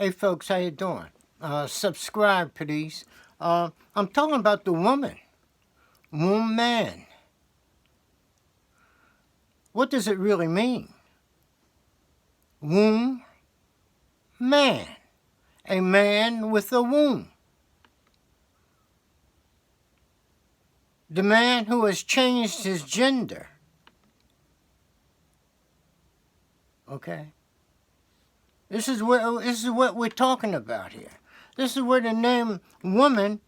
Hey folks, how you doing? Subscribe, please. I'm talking about the woman. Woman. What does it really mean? Womb, man. A man with a womb. The man who has changed his gender. Okay? This is what we're talking about here. This is where the name woman,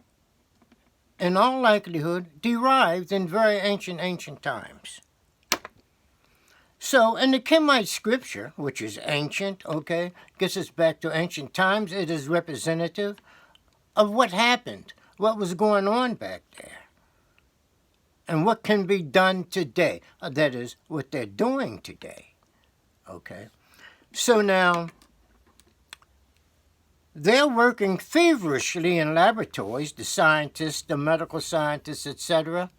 in all likelihood, derived in very ancient times. So, in the Kemite scripture, which is ancient, okay, gets us back to ancient times, it is representative of what happened, what was going on back there, and what can be done today. That is, what they're doing today, okay? So now, they're working feverishly in laboratories, the scientists, the medical scientists, etc.,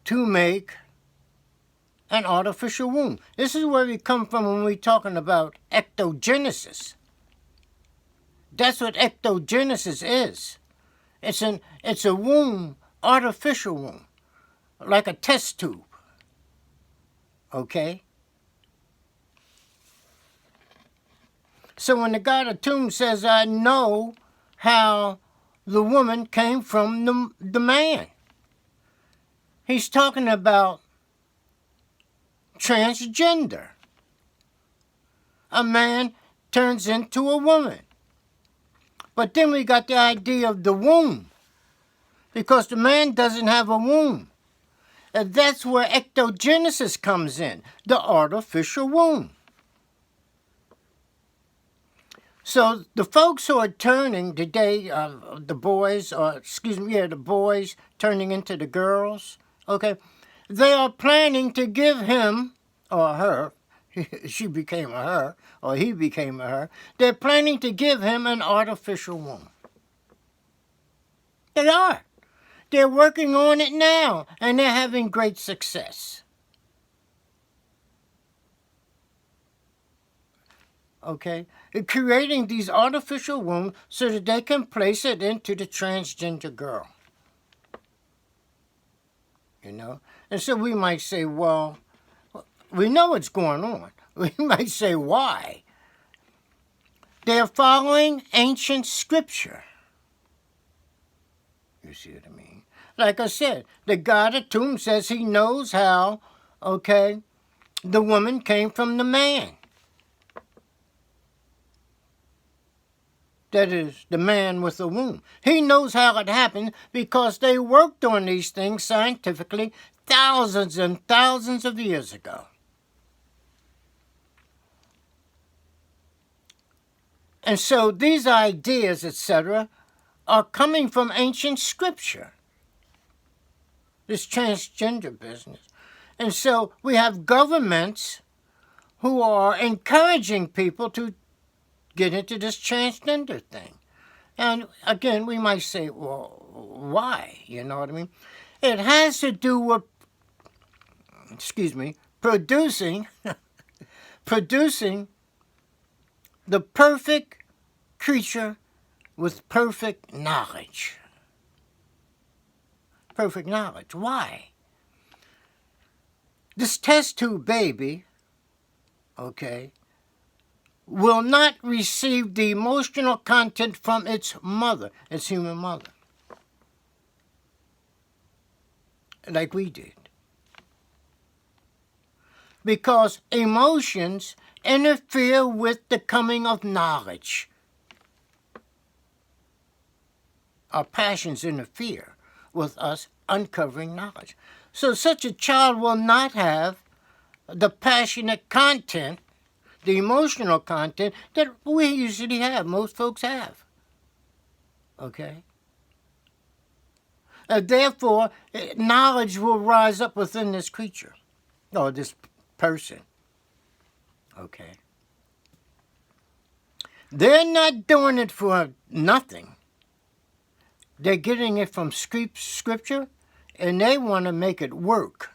to make an artificial womb. This is where we come from when we're talking about ectogenesis. That's what ectogenesis is. It's a womb, artificial womb, like a test tube. Okay? So when the God of Tomb says, I know how the woman came from the man, he's talking about transgender. A man turns into a woman. But then we got the idea of the womb, because the man doesn't have a womb. And that's where ectogenesis comes in, the artificial womb. So the folks who are turning today, the boys turning into the girls, okay, they are planning to give him or her, she became a her, or he became a her, they're planning to give him an artificial womb. They are. They're working on it now, and they're having great success. Okay? Creating these artificial wombs so that they can place it into the transgender girl. You know? And so we might say, well, we know what's going on. We might say, why? They're following ancient scripture. You see what I mean? Like I said, the God of Tomb says he knows how, okay, the woman came from the man. That is, the man with the womb. He knows how it happened because they worked on these things scientifically thousands and thousands of years ago. And so these ideas, etc., are coming from ancient scripture, this transgender business. And so we have governments who are encouraging people to get into this transgender thing. And again, we might say, well, why? You know what I mean? It has to do with, producing the perfect creature with perfect knowledge. Perfect knowledge. Why? This test tube baby, okay, will not receive the emotional content from its mother, its human mother, like we did. Because emotions interfere with the coming of knowledge. Our passions interfere with us uncovering knowledge. So such a child will not have the passionate content, the emotional content that we usually have, most folks have. Okay? Therefore, knowledge will rise up within this creature, or this person. Okay? They're not doing it for nothing. They're getting it from scripture, and they want to make it work.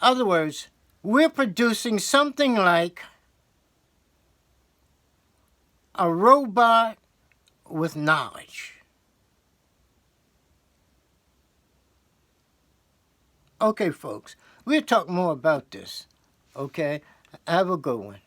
In other words, we're producing something like a robot with knowledge. Okay, folks, we'll talk more about this. Okay? Have a good one.